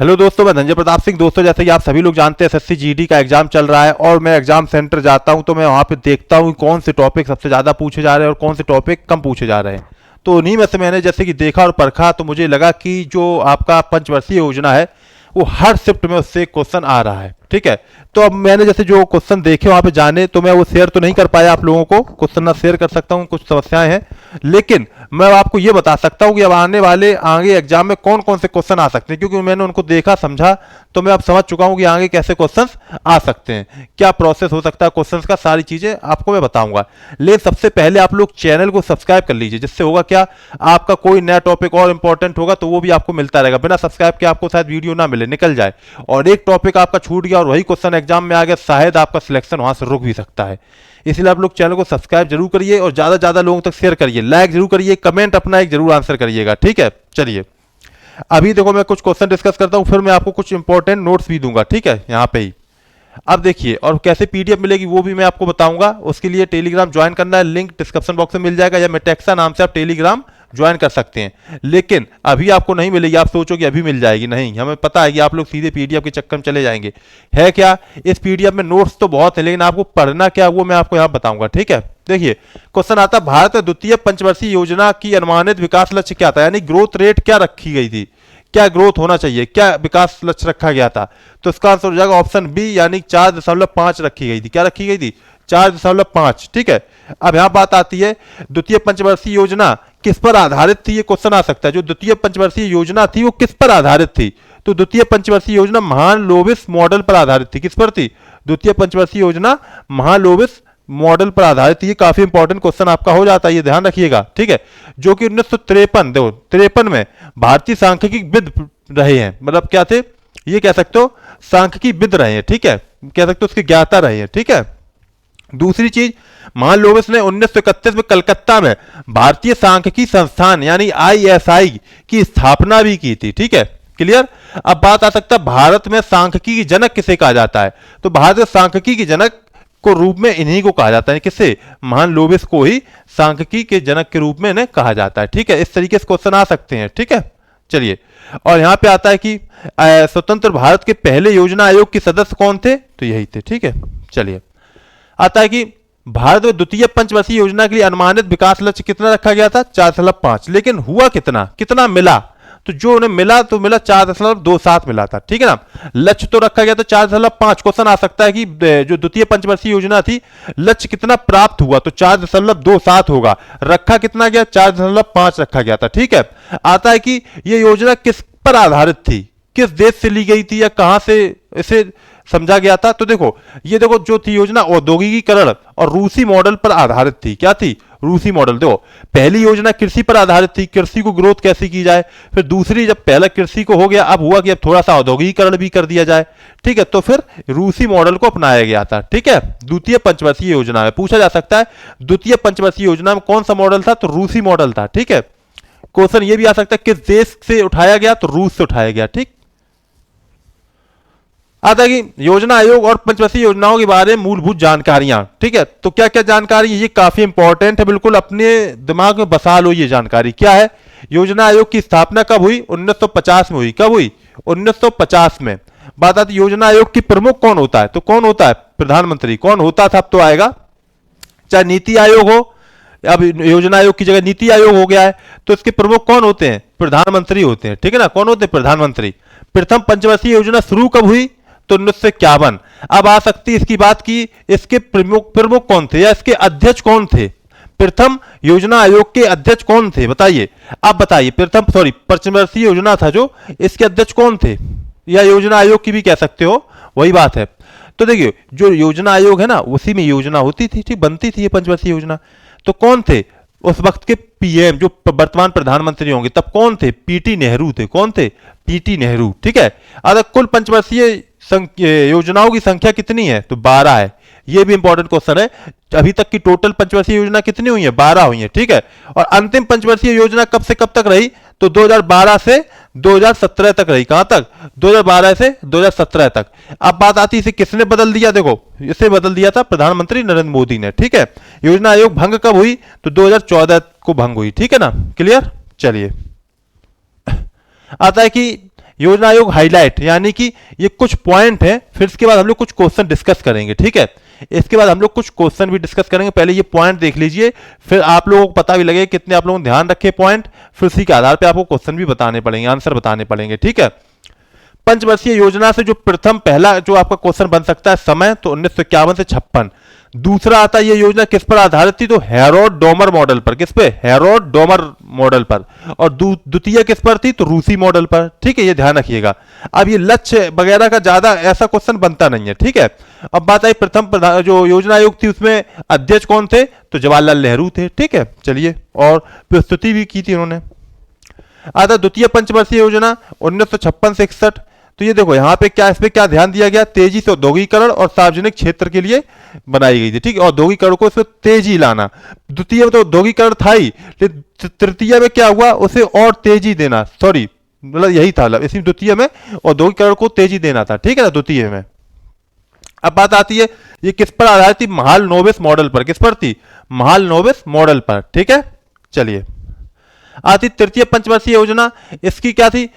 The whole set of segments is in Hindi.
हेलो दोस्तों, मैं धनंजय प्रताप सिंह। दोस्तों, जैसे कि आप सभी लोग जानते हैं, एसएससी जीडी का एग्जाम चल रहा है और मैं एग्जाम सेंटर जाता हूं तो मैं वहां पे देखता हूं कौन से टॉपिक सबसे ज़्यादा पूछे जा रहे हैं और कौन से टॉपिक कम पूछे जा रहे हैं। तो उन्हीं में से मैंने जैसे कि देखा और परखा तो मुझे लगा कि जो आपका पंचवर्षीय योजना है वो हर शिफ्ट में उससे क्वेश्चन आ रहा है। ठीक है, तो अब मैंने जैसे जो क्वेश्चन देखे वहां पे जाने तो मैं वो शेयर तो नहीं कर पाया आप लोगों को, क्वेश्चन ना शेयर कर सकता हूँ, कुछ समस्याएं हैं। लेकिन मैं आपको ये बता सकता हूँ कि अब आने वाले आगे एग्जाम में कौन कौन से क्वेश्चन आ सकते हैं, क्योंकि मैंने उनको देखा समझा तो मैं अब समझ चुका हूँ कि आगे कैसे क्वेश्चंस आ सकते हैं, क्या प्रोसेस हो सकता है क्वेश्चंस का, सारी चीजें आपको मैं बताऊंगा। लेकिन सबसे पहले आप लोग चैनल को सब्सक्राइब कर लीजिए, जिससे होगा क्या, आपका कोई नया टॉपिक और इंपॉर्टेंट होगा तो वो भी आपको मिलता रहेगा। बिना सब्सक्राइब के आपको शायद वीडियो ना मिले, निकल जाए और एक टॉपिक आपका छूट गया और वही क्वेश्चन एग्जाम में आ गया, शायद आपका सिलेक्शन वहां से रुक भी सकता है। इसलिए आप लोग चैनल को सब्सक्राइब जरूर करिए और ज्यादा से ज्यादा लोगों तक शेयर करिए, लाइक जरूर करिए, कमेंट अपना एक जरूर आंसर करिएगा। ठीक है, चलिए अभी देखो मैं कुछ क्वेश्चन डिस्कस करता हूं, फिर मैं आपको कुछ इंपॉर्टेंट नोट्स भी दूंगा। ठीक है, यहां पे ही अब देखिए, और कैसे पीडीएफ मिलेगी वो भी मैं आपको बताऊंगा। उसके लिए टेलीग्राम ज्वाइन करना है, लिंक डिस्क्रिप्शन बॉक्स में मिल जाएगा, या मेटेक्सा नाम से आप टेलीग्राम ज्वाइन कर सकते हैं। लेकिन अभी आपको नहीं मिलेगी, आप सोचो कि अभी मिल जाएगी, नहीं, हमें पता है कि आप लोग सीधे पीडीएफ के चक्कर में चले जाएंगे। है क्या, इस पीडीएफ में नोट्स तो बहुत है, लेकिन आपको पढ़ना क्या वो मैं आपको यहां बताऊंगा। ठीक है, देखिए क्वेश्चन आता, भारत में द्वितीय पंचवर्षीय योजना की अनुमानित विकास लक्ष्य क्या था, यानी ग्रोथ रेट क्या रखी गई थी, क्या ग्रोथ होना चाहिए, क्या विकास लक्ष्य रखा गया था। तो इसका आंसर हो जाएगा ऑप्शन बी, यानी 4.5 रखी गई थी। क्या रखी गई थी, 4.5। ठीक है, अब यहां बात आती है द्वितीय पंचवर्षीय योजना किस पर आधारित थी, ये क्वेश्चन आ सकता है। जो द्वितीय पंचवर्षीय योजना थी वो किस पर आधारित थी, तो द्वितीय पंचवर्षीय योजना महालोविस मॉडल पर आधारित थी। किस पर थी, द्वितीय पंचवर्षीय योजना महालोविस मॉडल पर आधारित। ये काफी इंपॉर्टेंट क्वेश्चन आपका हो जाता है, ये ध्यान रखिएगा। ठीक है, जो कि 1953 में भारतीय सांख्यिकी विद रहे हैं, मतलब क्या थे, ये कह सकते हो सांख्यिकी विद रहे हैं। ठीक है, कह सकते हो उसके ज्ञाता रहे हैं। ठीक है, दूसरी चीज, महालोविस ने 1931 में कलकत्ता में भारतीय सांख्यिकी संस्थान यानी आईएसआई की स्थापना भी की थी। ठीक है, क्लियर। अब बात आ सकता है भारत में सांख्यिकी की जनक किसे कहा जाता है, तो भारत में सांख्यिकी की जनक को रूप में इन्हीं को कहा जाता है। किससे, महान लोविस को ही सांख्यिकी के जनक के रूप में इन्हें कहा जाता है। ठीक है, इस तरीके से क्वेश्चन आ सकते हैं। ठीक है, चलिए, और यहां पे आता है कि स्वतंत्र भारत के पहले योजना आयोग के सदस्य कौन थे, तो यही थे। ठीक है, चलिए, आता है कि भारत में द्वितीय पंचवर्षीय योजना के लिए अनुमानित विकास लक्ष्य कितना रखा गया था, 4.5, लेकिन हुआ कितना, कितना मिला, तो जो उन्हें मिला तो मिला 4.27 मिला था। ठीक है ना, लक्ष्य तो रखा गया तो 4.5। क्वेश्चन आ सकता है कि जो द्वितीय पंचवर्षीय योजना थी लक्ष्य कितना प्राप्त हुआ, तो 4.27 होगा, रखा कितना गया, 4.5 रखा गया था। ठीक है, आता है कि यह योजना किस पर आधारित थी, किस देश से ली गई थी या कहां से इसे समझा गया था। तो देखो, ये देखो जो थी योजना औद्योगिकीकरण और रूसी मॉडल पर आधारित थी। क्या थी, रूसी मॉडल। देखो, पहली योजना कृषि पर आधारित थी, कृषि को ग्रोथ कैसे की जाए। फिर दूसरी, जब पहला कृषि को हो गया, अब हुआ कि अब थोड़ा सा औद्योगिकीकरण भी कर दिया जाए। ठीक है, तो फिर रूसी मॉडल को अपनाया गया था। ठीक है, द्वितीय पंचवर्षीय योजना में पूछा जा सकता है द्वितीय पंचवर्षीय योजना में कौन सा मॉडल था, तो रूसी मॉडल था। ठीक है, क्वेश्चन ये भी आ सकता है किस देश से उठाया गया, तो रूस से उठाया गया। ठीक, आता है कि योजना आयोग और पंचवर्षीय योजनाओं के बारे में मूलभूत जानकारियां। ठीक है, तो क्या क्या जानकारी है, ये काफी इंपॉर्टेंट है, बिल्कुल अपने दिमाग में बसा लो। ये जानकारी क्या है, योजना आयोग की स्थापना कब हुई, 1950 में हुई। कब हुई, 1950 में। बात आती योजना आयोग की प्रमुख कौन होता है, तो कौन होता है, प्रधानमंत्री। कौन होता था, अब तो आएगा, चाहे नीति आयोग हो, अब योजना आयोग की जगह नीति आयोग हो गया है, तो इसके प्रमुख कौन होते हैं, प्रधानमंत्री होते हैं। ठीक है ना, कौन होते हैं, प्रधानमंत्री। प्रथम पंचवर्षीय योजना शुरू कब हुई, तो 1951। अब आ सकती इसकी बात की, इसके प्रमुख कौन थे या इसके अध्यक्ष कौन थे, प्रथम योजना आयोग के अध्यक्ष कौन थे, बताइए। आप बताइए, पंचवर्षीय योजना था जो, इसके अध्यक्ष कौन थे, या योजना आयोग की भी कह सकते हो, वही बात है। तो देखिए, जो योजना आयोग है ना, उसी में योजना होती थी, ठीक, बनती थी ये पंचवर्षीय योजना। तो कौन थे उस वक्त के पीएम, जो वर्तमान प्रधानमंत्री होंगे तब, कौन थे, पीटी नेहरू थे। कौन थे, पीटी नेहरू। ठीक है, अगर कुल पंचवर्षीय योजनाओं की संख्या कितनी है, तो 12 है। ये भी इंपॉर्टेंट क्वेश्चन है, अभी तक की टोटल पंचवर्षीय योजना कितनी हुई है, 12 हुई है। ठीक है, और अंतिम पंचवर्षीय योजना कब से कब तक रही, तो 2012 से 2017 तक रही। कहां तक, 2012 से 2017 तक। अब बात आती है इसे किसने बदल दिया, देखो इसे बदल दिया था प्रधानमंत्री नरेंद्र मोदी ने। ठीक है, योजना आयोग भंग कब हुई, तो 2014 को भंग हुई। ठीक है ना, क्लियर। चलिए, आता है कि योजना आयोग हाईलाइट, यानी कि ये कुछ पॉइंट है, फिर इसके बाद हम लोग कुछ क्वेश्चन डिस्कस करेंगे, ठीक है। इसके बाद हम लोग कुछ क्वेश्चन भी डिस्कस करेंगे, पहले ये पॉइंट देख लीजिए, फिर आप लोगों को पता भी लगेगा कितने आप लोगों ने ध्यान रखे पॉइंट, फिर उसी के आधार पर आपको क्वेश्चन भी बताने पड़ेंगे, आंसर बताने पड़ेंगे, ठीक है। पंचवर्षीय योजना से जो प्रथम पहला जो आपका क्वेश्चन बन सकता है समय, तो 1951 से 56। दूसरा आता है ये योजना किस पर आधारित थी, तो हेरोड डोमर मॉडल पर। किस पे, हेरोड डोमर मॉडल पर। और द्वितीय किस पर थी, तो रूसी मॉडल पर, ठीक है, ये ध्यान रखिएगा। अब ये लक्ष्य वगैरह का ज्यादा ऐसा क्वेश्चन बनता नहीं है, ठीक है। अब बात आई प्रथम जो योजना आयोग थी उसमें अध्यक्ष कौन थे, तो जवाहरलाल नेहरू थे, ठीक है। चलिए, और प्रस्तुति भी की थी उन्होंने। आता द्वितीय पंचवर्षीय योजना 1956 से 61। तो ये देखो यहाँ पे क्या, इस पे क्या ध्यान दिया गया, तेजी से औद्योगिकरण और सार्वजनिक क्षेत्र के लिए बनाई गई थी, ठीक है। औद्योगिकरण को इसमें तेजी लाना। द्वितीय में तो औद्योगिकरण था ही, लेकिन तृतीय में क्या हुआ, उसे और तेजी देना, सॉरी मतलब यही था, इसी द्वितीय में औद्योगिकरण को तेजी देना था, ठीक है ना, द्वितीय में। अब बात आती है ये किस पर आधारित थी, महालनोबिस मॉडल पर। किस पर थी, महालनोबिस मॉडल पर, ठीक है। चलिए, आती तृतीय पंचवर्षीय योजना, इसकी क्या थी,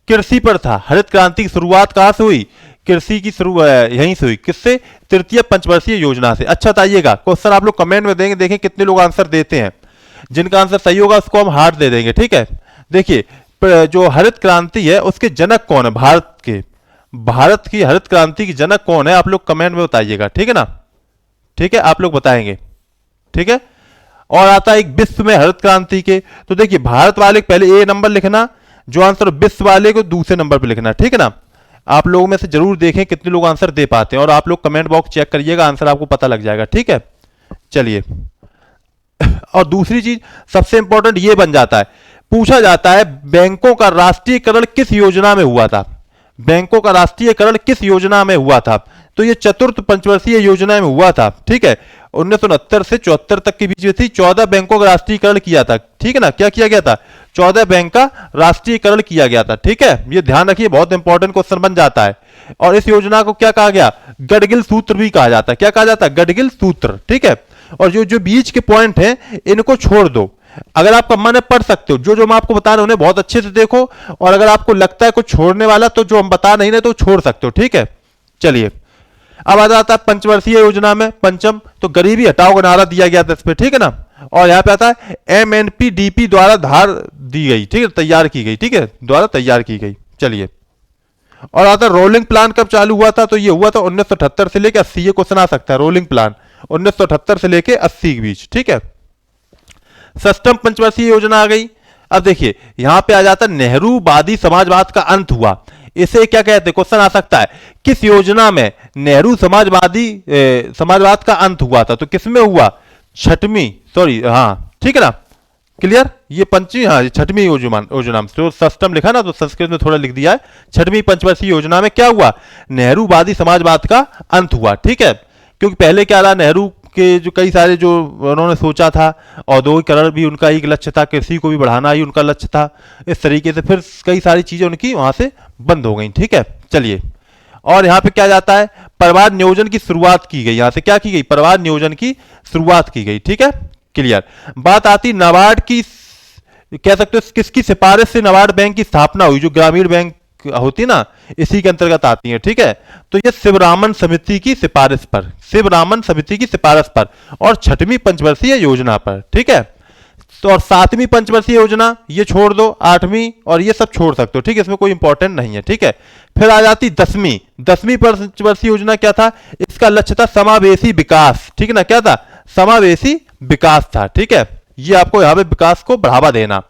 कृषि पर था। हरित क्रांति की शुरुआत कहां से हुई, कृषि की शुरुआत यहीं से हुई, किससे, तृतीय पंचवर्षीय योजना से। अच्छा बताइएगा, क्वेश्चन आप लोग कमेंट में देंगे, देखें कितने लोग आंसर देते हैं। जिनका आंसर सही होगा उसको हम हार्ट दे देंगे, ठीक है। देखिए जो हरित क्रांति है उसके जनक कौन है, भारत के, भारत की हरित क्रांति की जनक कौन है, आप लोग कमेंट में बताइएगा, ठीक है ना, ठीक है, आप लोग बताएंगे, ठीक है। और आता है एक विश्व में हरित क्रांति के, तो देखिए भारत वाले पहले ए नंबर लिखना, जो आंसर विश्व वाले को दूसरे नंबर पे लिखना, ठीक है ना। आप लोगों में से जरूर देखें कितने लोग आंसर दे पाते हैं, और आप लोग कमेंट बॉक्स चेक करिएगा, आंसर आपको पता लग जाएगा, ठीक है। चलिए, और दूसरी चीज सबसे इंपॉर्टेंट ये बन जाता है, पूछा जाता है बैंकों का राष्ट्रीयकरण किस योजना में हुआ था, बैंकों का राष्ट्रीयकरण किस योजना में हुआ था, तो ये चतुर्थ पंचवर्षीय योजना में हुआ था, ठीक है। 1969 से 74 तक के बीच में थी। 14 बैंकों का राष्ट्रीयकरण किया था, ठीक है ना, क्या किया गया था, 14 बैंक का राष्ट्रीयकरण किया गया था, ठीक है। ये ध्यान रखिए, बहुत इंपॉर्टेंट क्वेश्चन बन जाता है। और इस योजना को क्या कहा गया, गडगिल सूत्र भी कहा जाता है, क्या कहा जाता है, गडगिल सूत्र, ठीक है। और जो जो बीच के पॉइंट हैं इनको छोड़ दो, अगर आपका मन है पढ़ सकते हो, जो जो मैं आपको बता रहा हूं उन्हें बहुत अच्छे से देखो, और अगर आपको लगता है कुछ छोड़ने वाला तो जो हम बता नहीं रहे तो छोड़ सकते हो, ठीक है। चलिए, अब आ जाता है पंचवर्षीय योजना में पंचम, तो गरीबी हटाओ का नारा दिया गया था इस पे, ठीक है ना। और यहां पे आता है MNPDP द्वारा धार दी गई, ठीक है, तैयार की गई, ठीक है, द्वारा तैयार की गई। चलिए, और आता है रोलिंग प्लान कब चालू हुआ था, तो ये हुआ था 1978 से लेकर 80, ये क्वेश्चन आ सकता है, रोलिंग प्लान 1978 से लेकर 80 के बीच, ठीक है। षष्ठम पंचवर्षीय योजना आ गई। अब देखिए यहां पे आ जाता है नेहरूवादी समाजवाद का अंत हुआ, इसे क्या कहते हैं, क्वेश्चन आ सकता है, किस योजना में नेहरू समाजवादी समाजवाद का अंत हुआ था, तो किसमें हुआ, छठवीं, सॉरी हाँ ठीक है ना, क्लियर, ये पंचमी, हाँ छठवीं योजना में, तो षष्ठम लिखा ना तो संस्कृत में थोड़ा लिख दिया है, छठवीं पंचवर्षीय योजना में क्या हुआ, नेहरूवादी समाजवाद का अंत हुआ, ठीक है। क्योंकि पहले क्या रहा, नेहरू के जो कई सारे जो उन्होंने सोचा था, औद्योगिकरण भी उनका एक लक्ष्य था, कृषि को भी बढ़ाना ही उनका लक्ष्य था, इस तरीके से फिर कई सारी चीजें उनकी वहां से बंद हो गई, ठीक है। चलिए, और यहाँ पे क्या जाता है, परिवार नियोजन की शुरुआत की गई, यहां से क्या की गई, परिवार नियोजन की शुरुआत की गई, ठीक है, क्लियर। बात आती नाबार्ड की, कह सकते हो किसकी सिफारिश से नाबार्ड बैंक की स्थापना हुई, जो ग्रामीण बैंक होती ना इसी के अंतर्गत आती है, ठीक है। तो ये शिवरामन समिति की सिफारिश पर, शिवरामन समिति की सिफारिश पर, और छठवीं पंचवर्षीय योजना पर, ठीक है। तो और सातवीं पंचवर्षीय योजना ये छोड़ दो, आठवीं और ये सब छोड़ सकते हो, ठीक है, इसमें कोई इंपॉर्टेंट नहीं है, ठीक है। फिर आ जाती दसवीं पंचवर्षीय योजना, क्या था, इसका लक्ष्य था समावेशी विकास, ठीक है ना, क्या था, समावेशी विकास था, ठीक है। ये आपको यहां पे विकास को बढ़ावा देना।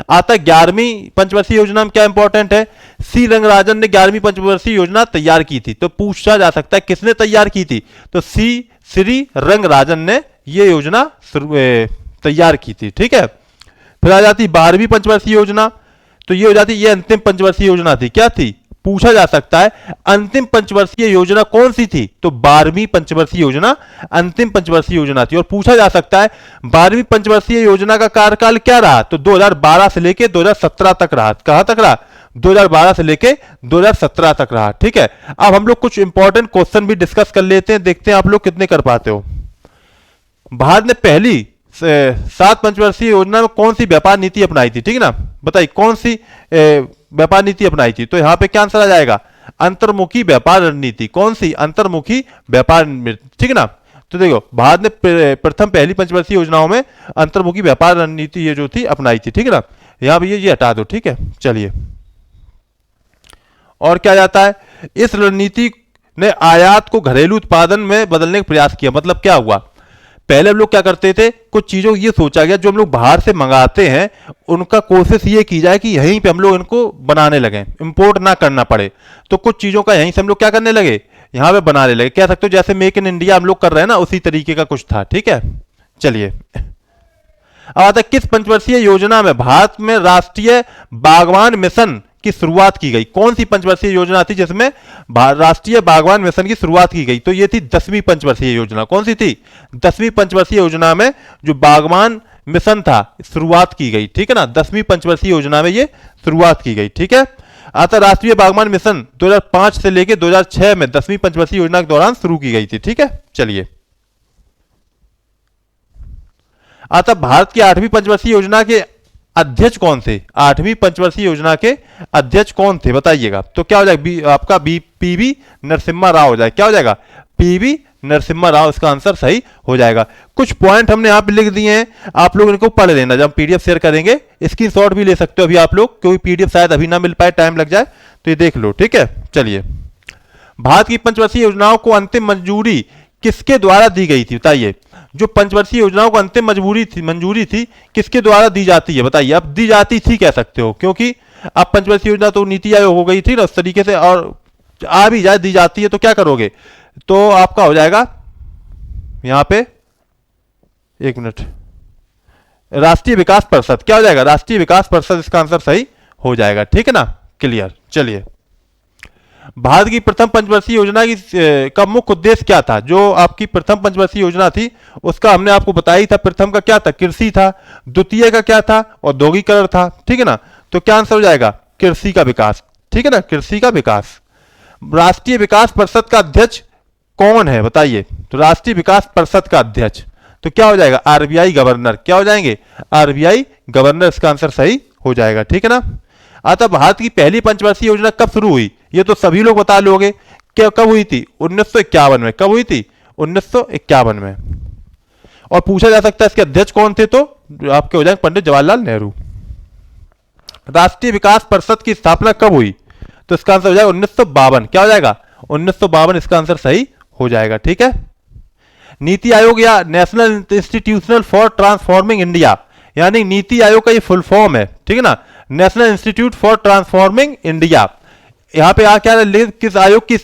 आता 11वीं पंचवर्षीय योजना में क्या इंपॉर्टेंट है, सी रंगराजन ने 11वीं पंचवर्षीय योजना तैयार की थी, तो पूछा जा सकता है किसने तैयार की थी, तो श्री रंगराजन ने ये योजना तैयार की थी, ठीक है। फिर आ जाती 12वीं पंचवर्षीय योजना, तो ये हो जाती, ये अंतिम पंचवर्षीय योजना थी, क्या थी, पूछा जा सकता है अंतिम पंचवर्षीय योजना कौन सी थी, तो 12वीं पंचवर्षीय योजना अंतिम पंचवर्षीय योजना थी। और पूछा जा सकता है 12वीं पंचवर्षीय योजना का कार्यकाल क्या रहा, तो 2012 से लेके 2017 तक रहा, कहां तक रहा, 2012 से लेके 2017 तक रहा, ठीक है। अब हम लोग कुछ इंपॉर्टेंट क्वेश्चन भी डिस्कस कर लेते हैं, देखते हैं आप लोग कितने कर पाते हो। भारत ने पहली 7 पंचवर्षीय योजना में कौन सी व्यापार नीति अपनाई थी, ठीक है ना, बताइए कौन सी व्यापार नीति अपनाई थी। तो यहां पे क्या आंसर आ जाएगा, अंतर्मुखी व्यापार रणनीति। कौन सी, अंतर्मुखी व्यापार, ठीक है ना। तो देखो भारत ने प्रथम पहली पंचवर्षीय योजनाओं में अंतर्मुखी व्यापार रणनीति ये जो थी अपनाई थी, ठीक है ना। यहां पे ये हटा दो, ठीक है। चलिए और क्या जाता है, इस रणनीति ने आयात को घरेलू उत्पादन में बदलने का प्रयास किया। मतलब क्या हुआ, पहले हम लोग क्या करते थे, कुछ चीजों ये सोचा गया जो हम लोग बाहर से मंगाते हैं उनका कोशिश ये की जाए कि यहीं पे हम लोग इनको बनाने लगे, इंपोर्ट ना करना पड़े। तो कुछ चीजों का यहीं से हम लोग क्या करने लगे, यहां पे बनाने लगे। कह सकते हो जैसे मेक इन इंडिया हम लोग कर रहे हैं ना, उसी तरीके का कुछ था, ठीक है। चलिए अब आता है किस पंचवर्षीय योजना में भारत में राष्ट्रीय बागवान मिशन की शुरुआत की गई। कौन सी पंचवर्षीय योजना थी जिसमें राष्ट्रीय बागवान मिशन की शुरुआत की गई। तो ये थी 10वीं पंचवर्षीय योजना। कौन सी थी, 10वीं पंचवर्षीय योजना में जो बागवान मिशन था शुरुआत की गई, ठीक है ना। 10वीं पंचवर्षीय योजना में ये शुरुआत की गई, ठीक है। आता राष्ट्रीय बागवान मिशन 2005 से लेकर 2006 में 10वीं पंचवर्षीय योजना के दौरान शुरू की गई थी, ठीक है। चलिए आता भारत की 8वीं पंचवर्षीय योजना के अध्यक्ष कौन थे। 8वीं पंचवर्षीय योजना के अध्यक्ष कौन थे बताइएगा। तो क्या हो जाएगा, आपका पीवी नरसिम्हा राव हो जाएगा। क्या हो जाएगा, पीवी नरसिम्हा राव इसका आंसर सही हो जाएगा। कुछ पॉइंट हमने यहां पे लिख दिए हैं, आप लोग इनको पढ़ लेना। जब हम पीडीएफ शेयर करेंगे स्क्रीनशॉट भी ले सकते हो अभी आप लोग, क्योंकि पीडीएफ शायद अभी ना मिल पाए, टाइम लग जाए, तो ये देख लो, ठीक है। चलिए भारत की पंचवर्षीय योजनाओं को अंतिम मंजूरी किसके द्वारा दी गई थी बताइए। जो पंचवर्षीय योजनाओं को अंतिम मंजूरी थी किसके द्वारा दी जाती है बताइए। अब दी जाती थी कह सकते हो, क्योंकि अब पंचवर्षीय योजना तो नीति आयोग हो गई थी ना उस तरीके से, और आ भी जाए दी जाती है तो क्या करोगे, तो आपका हो जाएगा यहां पे, एक मिनट, राष्ट्रीय विकास परिषद। क्या हो जाएगा, राष्ट्रीय विकास परिषद इसका आंसर सही हो जाएगा, ठीक है ना। क्लियर। चलिए भारत की प्रथम पंचवर्षीय योजना की का मुख्य उद्देश्य क्या था। जो आपकी प्रथम पंचवर्षीय योजना थी उसका हमने आपको बताया ही था। प्रथम का क्या था, कृषि था। द्वितीय का क्या था, औद्योगिकरण था, ठीक है ना। तो क्या आंसर हो जाएगा, कृषि का विकास, ठीक है ना, कृषि का विकास। राष्ट्रीय विकास परिषद का अध्यक्ष कौन है बताइए। तो राष्ट्रीय विकास परिषद का अध्यक्ष तो क्या हो जाएगा, आरबीआई गवर्नर। क्या हो जाएंगे, आरबीआई गवर्नर इसका आंसर सही हो जाएगा, ठीक है ना। आता भारत की पहली पंचवर्षीय योजना कब शुरू हुई, ये तो सभी लोग बता लोगे। क्या कब हुई थी, 1951 में। कब हुई थी, 1951 में। और पूछा जा सकता है इसके अध्यक्ष कौन थे, तो आपके हो जाएंगे पंडित जवाहरलाल नेहरू। राष्ट्रीय विकास परिषद की स्थापना कब हुई, तो इसका आंसर हो जाएगा 1952। क्या हो जाएगा, 1952 इसका आंसर सही हो जाएगा, ठीक है। नीति आयोग या national institutional for transforming India, यानी नीति आयोग का ये फुल फॉर्म है, ठीक है ना, national institute for transforming India. यहां पे क्या किस आयोग की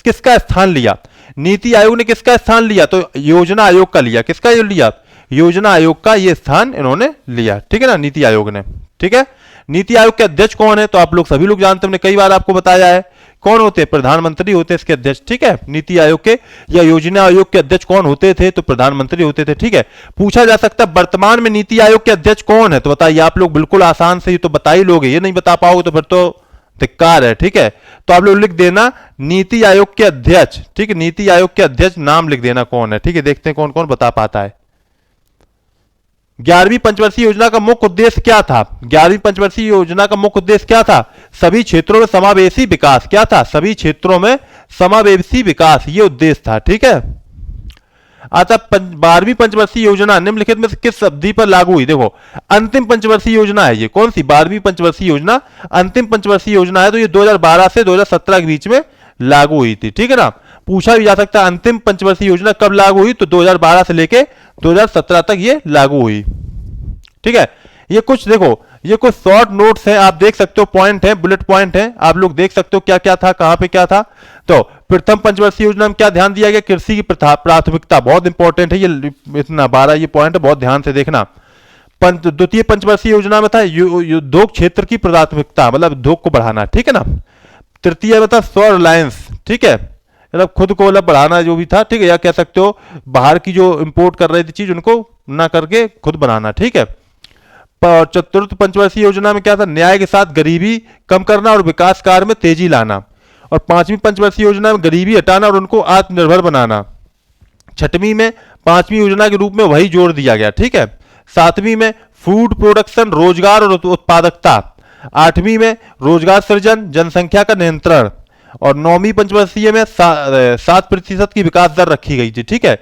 किसका स्थान लिया, नीति आयोग ने किसका स्थान लिया, तो योजना आयोग का लिया। किसका लिया, योजना आयोग का ये स्थान इन्होंने लिया, ठीक है ना, नीति आयोग ने, ठीक है। नीति आयोग के अध्यक्ष कौन है, तो आप लोग सभी लोग जानते हैं, हमने कई बार आपको बताया है। कौन होते हैं, प्रधानमंत्री होते हैं इसके अध्यक्ष, ठीक है। नीति आयोग के या योजना आयोग के अध्यक्ष कौन होते थे, तो प्रधानमंत्री होते थे, ठीक है। पूछा जा सकता है वर्तमान में नीति आयोग के अध्यक्ष कौन है, तो बताइए। आप लोग बिल्कुल आसान से ये तो बता ही लोगे, ये नहीं बता पाओगे तो फिर तो धिक्कार है, ठीक है। तो आप लोग लिख देना नीति आयोग के अध्यक्ष, ठीक है। नीति आयोग के अध्यक्ष नाम लिख देना कौन है, ठीक है। देखते हैं कौन कौन बता पाता है। 11वीं पंचवर्षीय योजना का मुख्य उद्देश्य क्या था, 11वीं पंचवर्षीय योजना का मुख्य उद्देश्य क्या था, सभी क्षेत्रों में समावेशी विकास। क्या था, सभी क्षेत्रों में समावेशी विकास, ये उद्देश्य था, ठीक है। आता 12वीं पंचवर्षीय योजना निम्नलिखित में से किस अवधि पर लागू हुई। देखो अंतिम पंचवर्षीय योजना है ये, कौन सी, 12वीं पंचवर्षीय योजना अंतिम पंचवर्षीय योजना है, तो ये 2012 से 2017 के बीच में लागू हुई थी, ठीक है ना। पूछा भी जा सकता है अंतिम पंचवर्षीय योजना कब लागू हुई, तो 2012 से लेके 2017 तक ये लागू हुई, ठीक है। ये कुछ देखो, ये कुछ शॉर्ट नोट्स हैं, आप देख सकते हो, पॉइंट है, बुलेट पॉइंट है, आप लोग देख सकते हो क्या क्या था, कहां पे क्या था। तो प्रथम पंचवर्षीय योजना में क्या ध्यान दिया गया, कृषि की प्राथमिकता, बहुत इंपॉर्टेंट है ये, इतना 12 ये पॉइंट है, बहुत ध्यान से देखना। द्वितीय पंचवर्षीय योजना में था उद्योग क्षेत्र की प्राथमिकता, मतलब उद्योग को बढ़ाना, ठीक है ना। तृतीय में था स्व रिलायंस, ठीक है, मतलब खुद को मतलब बढ़ाना जो भी था, ठीक है, या कह सकते हो बाहर की जो इंपोर्ट कर रही थी चीज उनको ना करके खुद बनाना, ठीक है। चतुर्थ पंचवर्षीय योजना में क्या था, न्याय के साथ गरीबी कम करना और विकास कार्य में तेजी लाना। और 5वीं पंचवर्षीय योजना में गरीबी हटाना और उनको आत्मनिर्भर बनाना। 6वीं में 5वीं योजना के रूप में वही जोड़ दिया गया, ठीक है। 7वीं में फूड प्रोडक्शन, रोजगार और उत्पादकता। 8वीं में रोजगार सृजन, जनसंख्या का नियंत्रण, और 9वीं पंचवर्षीय में 7% की विकास दर रखी गई थी। ठीक है,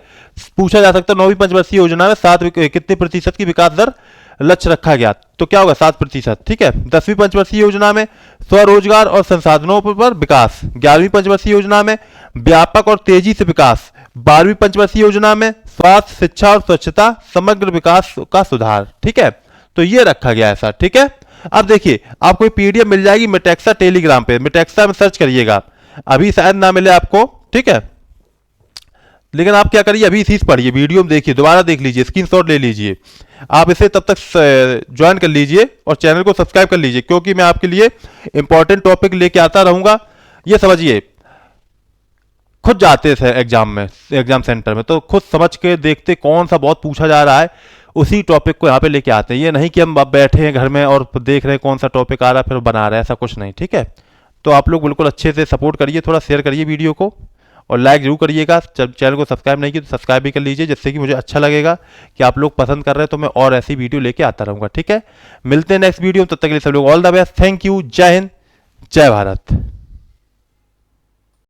पूछा जा सकता है 9वीं पंचवर्षीय योजना में कितने प्रतिशत की विकास दर लक्ष्य रखा गया, तो क्या होगा 7%। ठीक है, 10वीं पंचवर्षीय योजना में स्वरोजगार और संसाधनों पर विकास, 11वीं पंचवर्षीय योजना में व्यापक और तेजी से विकास, 12वीं पंचवर्षीय योजना में स्वास्थ्य, शिक्षा और स्वच्छता, समग्र विकास का सुधार। ठीक है, तो ये रखा गया ऐसा। ठीक है, अब देखिए आपको ये पीडीएफ मिल जाएगी मिटेक्सा टेलीग्राम पे, मिटेक्सा में सर्च करिएगा, अभी शायद ना मिले आपको। ठीक है, लेकिन आप क्या करिए, अभी इसी से पढ़िए, वीडियो में देखिए, दोबारा देख लीजिए, स्क्रीनशॉट ले लीजिए, आप इसे तब तक ज्वाइन कर लीजिए और चैनल को सब्सक्राइब कर लीजिए, क्योंकि मैं आपके लिए इंपॉर्टेंट टॉपिक लेके आता रहूंगा। ये समझिए, खुद जाते थे एग्जाम में, एग्जाम सेंटर में, तो खुद समझ के देखते कौन सा बहुत पूछा जा रहा है, उसी टॉपिक को यहाँ पे लेके आते हैं। ये नहीं कि हम बैठे हैं घर में और देख रहे हैं कौन सा टॉपिक आ रहा है फिर बना रहे हैं, ऐसा कुछ नहीं। ठीक है, तो आप लोग बिल्कुल अच्छे से सपोर्ट करिए, थोड़ा शेयर करिए वीडियो को और लाइक जरूर करिएगा। चैनल को सब्सक्राइब नहीं किया तो सब्सक्राइब भी कर लीजिए, जिससे कि मुझे अच्छा लगेगा कि आप लोग पसंद कर रहे हैं, तो मैं और ऐसी वीडियो लेके आता रहूँगा। ठीक है, मिलते हैं नेक्स्ट वीडियो, तब तक के लिए सब लोग all the best, thank you, जय हिंद, जय भारत।